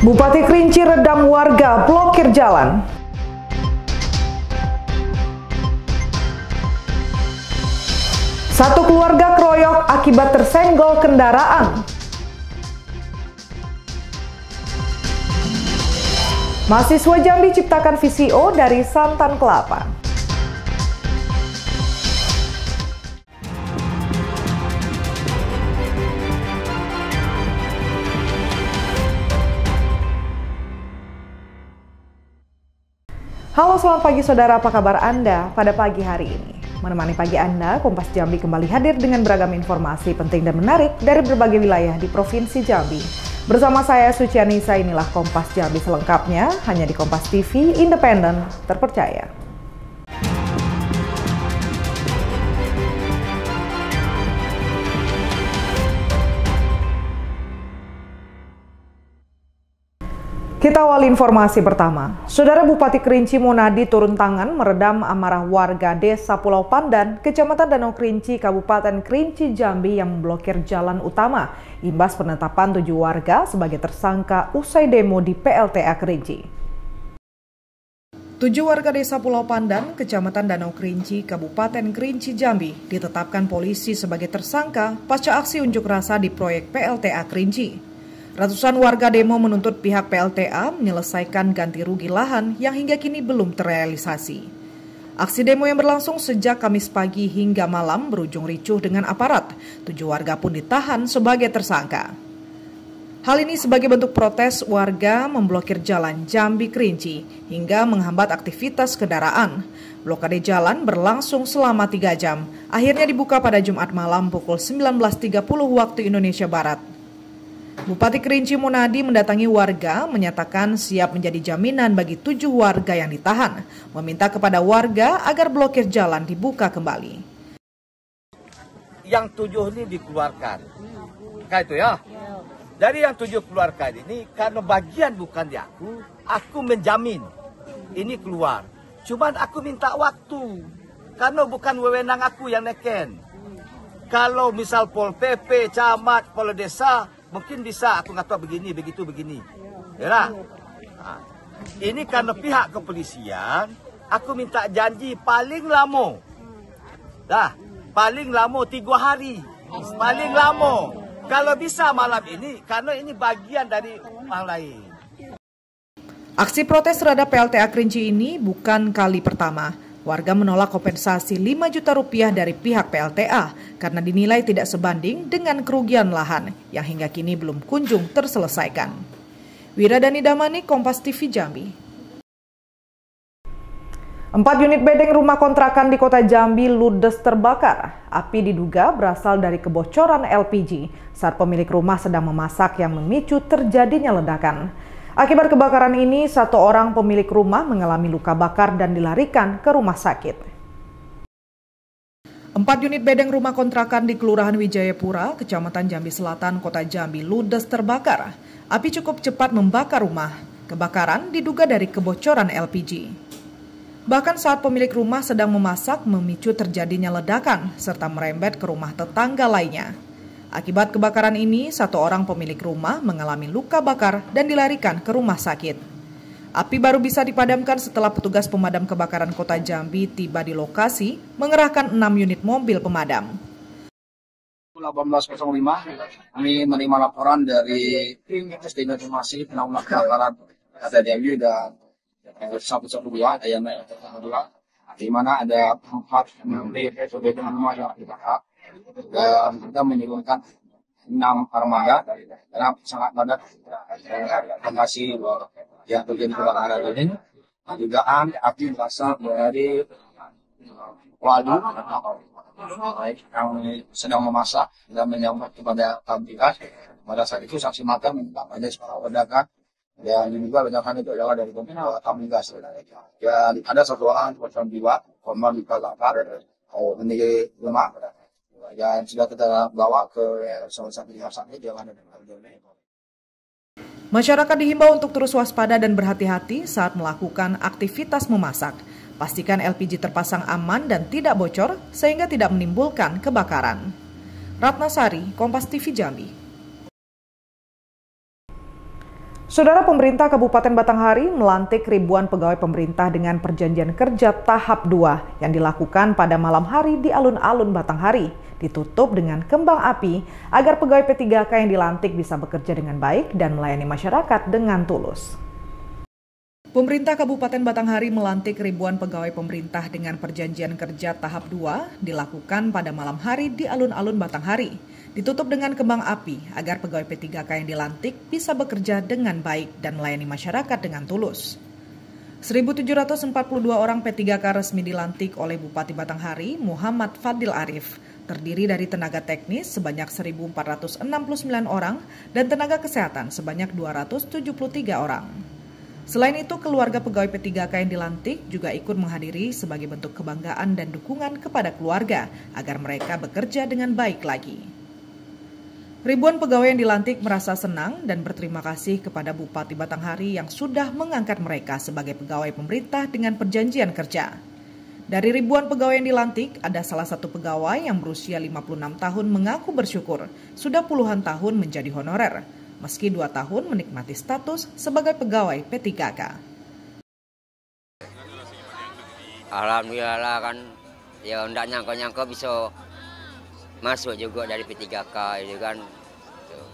Bupati Kerinci redam warga blokir jalan. Satu keluarga keroyok akibat tersenggol kendaraan. Mahasiswa Jambi ciptakan VCO dari santan kelapa. Halo, selamat pagi saudara, apa kabar Anda pada pagi hari ini? Menemani pagi Anda, Kompas Jambi kembali hadir dengan beragam informasi penting dan menarik dari berbagai wilayah di Provinsi Jambi. Bersama saya Sucianisa, inilah Kompas Jambi selengkapnya, hanya di Kompas TV, independen, terpercaya. Kita awali informasi pertama. Saudara Bupati Kerinci Monadi turun tangan meredam amarah warga Desa Pulau Pandan, Kecamatan Danau Kerinci, Kabupaten Kerinci, Jambi yang memblokir jalan utama imbas penetapan 7 warga sebagai tersangka usai demo di PLTA Kerinci. 7 warga Desa Pulau Pandan, Kecamatan Danau Kerinci, Kabupaten Kerinci, Jambi ditetapkan polisi sebagai tersangka pasca aksi unjuk rasa di proyek PLTA Kerinci. Ratusan warga demo menuntut pihak PLTA menyelesaikan ganti rugi lahan yang hingga kini belum terrealisasi. Aksi demo yang berlangsung sejak Kamis pagi hingga malam berujung ricuh dengan aparat. 7 warga pun ditahan sebagai tersangka. Hal ini sebagai bentuk protes warga memblokir jalan Jambi Kerinci hingga menghambat aktivitas kendaraan. Blokade jalan berlangsung selama 3 jam. Akhirnya dibuka pada Jumat malam pukul 19.30 waktu Indonesia Barat. Bupati Kerinci Monadi mendatangi warga menyatakan siap menjadi jaminan bagi 7 warga yang ditahan, meminta kepada warga agar blokir jalan dibuka kembali. Yang 7 ini dikeluarkan, kayak itu ya. Dari yang 7 keluarkan ini karena bagian bukan di aku menjamin ini keluar. Cuman aku minta waktu, karena bukan wewenang aku yang neken. Kalau misal Pol PP, camat, Pol Desa, mungkin bisa aku ngatur begini, begitu, begini. Ya, nah, ini karena pihak kepolisian, aku minta janji paling lama. Paling lama 3 hari. Paling lama. Kalau bisa malam ini, karena ini bagian dari orang lain. Aksi protes terhadap PLTA Kerinci ini bukan kali pertama. Warga menolak kompensasi 5 juta rupiah dari pihak PLTA karena dinilai tidak sebanding dengan kerugian lahan yang hingga kini belum kunjung terselesaikan. Wiradani Damani, Kompas TV Jambi. 4 unit bedeng rumah kontrakan di kota Jambi ludes terbakar. Api diduga berasal dari kebocoran LPG saat pemilik rumah sedang memasak yang memicu terjadinya ledakan. Akibat kebakaran ini, 1 orang pemilik rumah mengalami luka bakar dan dilarikan ke rumah sakit. 4 unit bedeng rumah kontrakan di Kelurahan Wijayapura, Kecamatan Jambi Selatan, Kota Jambi ludes terbakar. Api cukup cepat membakar rumah. Kebakaran diduga dari kebocoran LPG. Bahkan saat pemilik rumah sedang memasak memicu terjadinya ledakan serta merembet ke rumah tetangga lainnya. Akibat kebakaran ini, 1 orang pemilik rumah mengalami luka bakar dan dilarikan ke rumah sakit. Api baru bisa dipadamkan setelah petugas pemadam kebakaran Kota Jambi tiba di lokasi mengerahkan 6 unit mobil pemadam. 18.05 kami menerima laporan dari tim Informasi Penanggulangan Kebakaran Kota Jambi dan 112 yang di mana ada 4 unit rumah yang terbakar. Dan kita menurunkan 6 armada karena sangat padat lokasi yang terjadi kebakaran ini. Dugaan api berasal dari waduk yang sedang memasak dan menyambar kepada tabungan. Pada saat itu saksi mata ada suara ledakan dan diduga ledakan itu adalah dari tabung gas. Dan ada 1 orang korban jiwa, korban luka bakar, meninggal rumah. Dan sudah kita bawa ke salah satu rumah sakit yang ada di Masyarakat dihimbau untuk terus waspada dan berhati-hati saat melakukan aktivitas memasak. Pastikan LPG terpasang aman dan tidak bocor sehingga tidak menimbulkan kebakaran. Ratnasari, Kompas TV Jambi. Saudara, pemerintah Kabupaten Batanghari melantik ribuan pegawai pemerintah dengan perjanjian kerja tahap 2 yang dilakukan pada malam hari di alun-alun Batanghari. Ditutup dengan kembang api agar pegawai P3K yang dilantik bisa bekerja dengan baik dan melayani masyarakat dengan tulus. Pemerintah Kabupaten Batanghari melantik ribuan pegawai pemerintah dengan perjanjian kerja tahap 2 dilakukan pada malam hari di alun-alun Batanghari. Ditutup dengan kembang api agar pegawai P3K yang dilantik bisa bekerja dengan baik dan melayani masyarakat dengan tulus. 1.742 orang P3K resmi dilantik oleh Bupati Batanghari, Muhammad Fadil Arif, terdiri dari tenaga teknis sebanyak 1.469 orang dan tenaga kesehatan sebanyak 273 orang. Selain itu, keluarga pegawai P3K yang dilantik juga ikut menghadiri sebagai bentuk kebanggaan dan dukungan kepada keluarga agar mereka bekerja dengan baik lagi. Ribuan pegawai yang dilantik merasa senang dan berterima kasih kepada Bupati Batanghari yang sudah mengangkat mereka sebagai pegawai pemerintah dengan perjanjian kerja. Dari ribuan pegawai yang dilantik, ada salah satu pegawai yang berusia 56 tahun mengaku bersyukur sudah puluhan tahun menjadi honorer, meski 2 tahun menikmati status sebagai pegawai P3K. Alhamdulillah kan, ya enggak nyangka-nyangka bisa masuk juga dari P3K itu kan.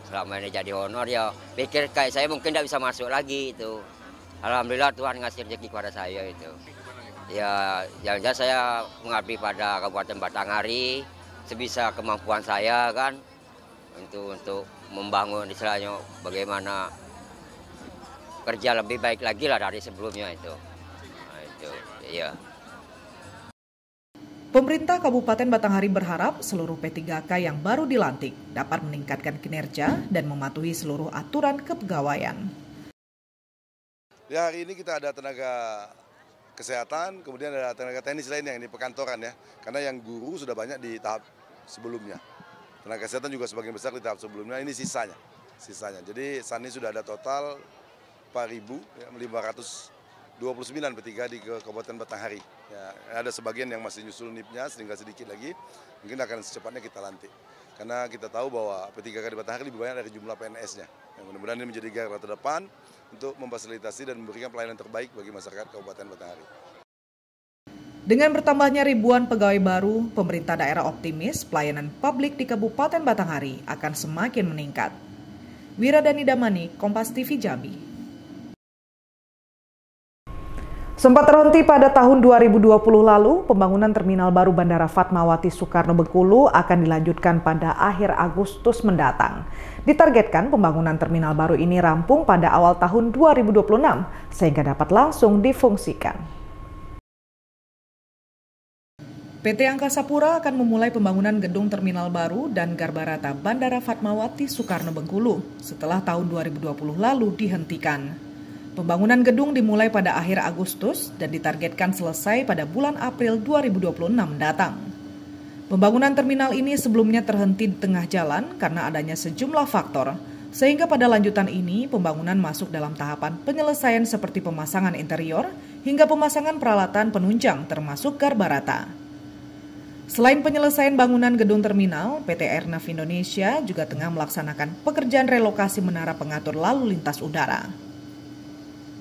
Selama ini jadi honor ya pikir kayak saya mungkin tidak bisa masuk lagi itu. Alhamdulillah Tuhan ngasih rezeki kepada saya itu. Ya jangan saya mengabdi pada Kabupaten Batanghari sebisa kemampuan saya kan untuk membangun istilahnya bagaimana kerja lebih baik lagi lah dari sebelumnya itu. Nah, itu ya. Pemerintah Kabupaten Batanghari berharap seluruh P3K yang baru dilantik dapat meningkatkan kinerja dan mematuhi seluruh aturan kepegawaian. Ya, hari ini kita ada tenaga kesehatan, kemudian ada tenaga teknis lain yang di perkantoran ya. Karena yang guru sudah banyak di tahap sebelumnya. Tenaga kesehatan juga sebagian besar di tahap sebelumnya, ini sisanya. Jadi saat ini sudah ada total 4.529 P3K di Kabupaten Batanghari. Ya, ada sebagian yang masih nyusul NIP-nya, sehingga sedikit lagi, mungkin akan secepatnya kita lantik. Karena kita tahu bahwa P3K di Batanghari lebih banyak dari jumlah PNS-nya. Mudah-mudahan ini menjadi garda terdepan untuk memfasilitasi dan memberikan pelayanan terbaik bagi masyarakat Kabupaten Batanghari. Dengan bertambahnya ribuan pegawai baru, pemerintah daerah optimis pelayanan publik di Kabupaten Batanghari akan semakin meningkat. Wiradani Damani, Kompas TV Jambi. Sempat terhenti pada tahun 2020 lalu, pembangunan terminal baru Bandara Fatmawati Soekarno Bengkulu akan dilanjutkan pada akhir Agustus mendatang. Ditargetkan pembangunan terminal baru ini rampung pada awal tahun 2026, sehingga dapat langsung difungsikan. PT Angkasa Pura akan memulai pembangunan gedung terminal baru dan Garbarata Bandara Fatmawati Soekarno Bengkulu setelah tahun 2020 lalu dihentikan. Pembangunan gedung dimulai pada akhir Agustus dan ditargetkan selesai pada bulan April 2026 mendatang. Pembangunan terminal ini sebelumnya terhenti di tengah jalan karena adanya sejumlah faktor, sehingga pada lanjutan ini pembangunan masuk dalam tahapan penyelesaian seperti pemasangan interior hingga pemasangan peralatan penunjang termasuk Garbarata. Selain penyelesaian bangunan gedung terminal, PT Airnav Indonesia juga tengah melaksanakan pekerjaan relokasi menara pengatur lalu lintas udara.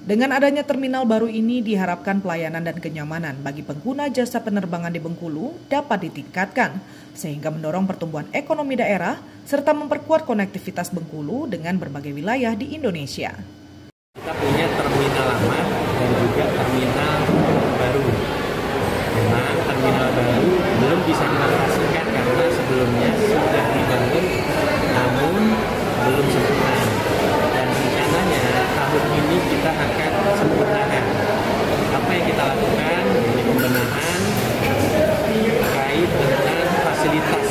Dengan adanya terminal baru ini diharapkan pelayanan dan kenyamanan bagi pengguna jasa penerbangan di Bengkulu dapat ditingkatkan, sehingga mendorong pertumbuhan ekonomi daerah serta memperkuat konektivitas Bengkulu dengan berbagai wilayah di Indonesia. Kita punya terminal lama dan juga terminal baru. Memang terminal baru belum bisa dioperasikan karena sebelumnya sudah dibangun namun belum sempurna. Dan rencananya tahun ini kita akan sempurnakan. Apa yang kita lakukan? Ini pembenahan terkait dengan fasilitas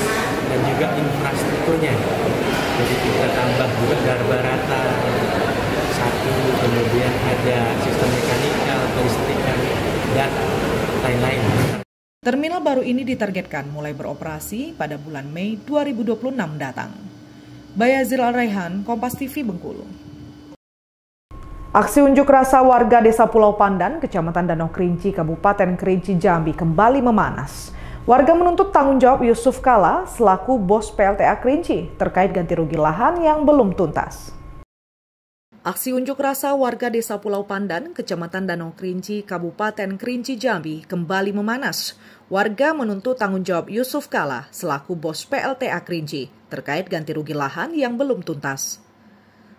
dan juga infrastrukturnya. Jadi kita tambah juga Garbarata 1, kemudian ada sistem mekanikal, kelistrikan, dan lain-lain. Terminal baru ini ditargetkan mulai beroperasi pada bulan Mei 2026 mendatang. Bayazil Al-Raihan, Kompas TV Bengkulu. Aksi unjuk rasa warga Desa Pulau Pandan, Kecamatan Danau Kerinci, Kabupaten Kerinci Jambi kembali memanas. Warga menuntut tanggung jawab Yusuf Kala selaku bos PLTA Kerinci terkait ganti rugi lahan yang belum tuntas. Aksi unjuk rasa warga Desa Pulau Pandan, Kecamatan Danau Kerinci, Kabupaten Kerinci Jambi kembali memanas. Warga menuntut tanggung jawab Yusuf Kala selaku bos PLTA Kerinci terkait ganti rugi lahan yang belum tuntas.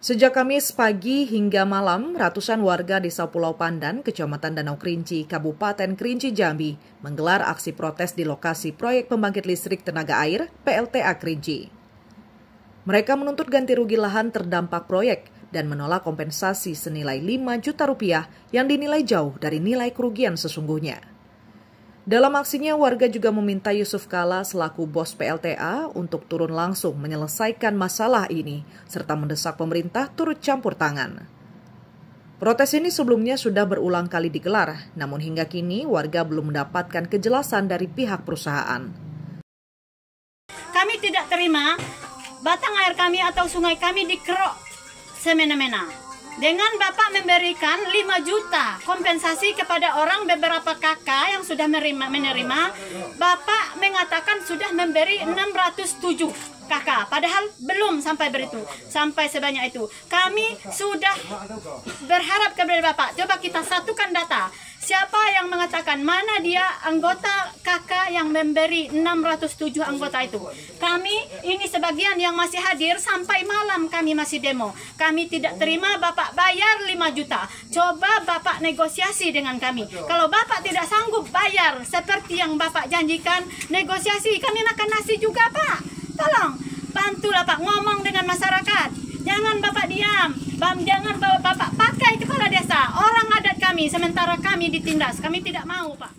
Sejak Kamis pagi hingga malam, ratusan warga Desa Pulau Pandan, Kecamatan Danau Kerinci, Kabupaten Kerinci Jambi menggelar aksi protes di lokasi proyek pembangkit listrik tenaga air PLTA Kerinci. Mereka menuntut ganti rugi lahan terdampak proyek dan menolak kompensasi senilai 5 juta rupiah yang dinilai jauh dari nilai kerugian sesungguhnya. Dalam aksinya, warga juga meminta Yusuf Kala selaku bos PLTA untuk turun langsung menyelesaikan masalah ini, serta mendesak pemerintah turut campur tangan. Protes ini sebelumnya sudah berulang kali digelar, namun hingga kini warga belum mendapatkan kejelasan dari pihak perusahaan. Kami tidak terima batang air kami atau sungai kami dikerok semena-mena. Dengan Bapak memberikan 5 juta kompensasi kepada orang beberapa kakak yang sudah menerima, Bapak mengatakan sudah memberi 607 kakak, padahal belum sampai sebanyak itu. Kami sudah berharap kepada Bapak, coba kita satukan data. Siapa yang mengatakan mana dia anggota kakak yang memberi 607 anggota itu? Kami ini sebagian yang masih hadir sampai malam kami masih demo. Kami tidak terima Bapak bayar 5 juta. Coba Bapak negosiasi dengan kami. Kalau Bapak tidak sanggup bayar seperti yang Bapak janjikan, negosiasi kami makan nasi juga Pak. Tolong bantulah Pak, ngomong dengan masyarakat. Jangan Bapak diam, jangan Bapak pakai kepala desa, orang adat kami, sementara kami ditindas. Kami tidak mau, Pak.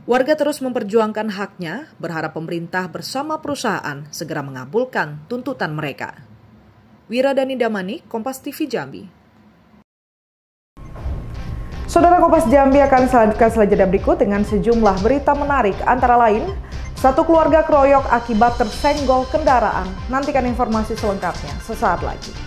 Warga terus memperjuangkan haknya, berharap pemerintah bersama perusahaan segera mengabulkan tuntutan mereka. Wiradani Damani, Kompas TV Jambi. Saudara Kompas Jambi akan selanjutkan setelah jeda berikut dengan sejumlah berita menarik, antara lain satu keluarga keroyok akibat tersenggol kendaraan. Nantikan informasi selengkapnya sesaat lagi.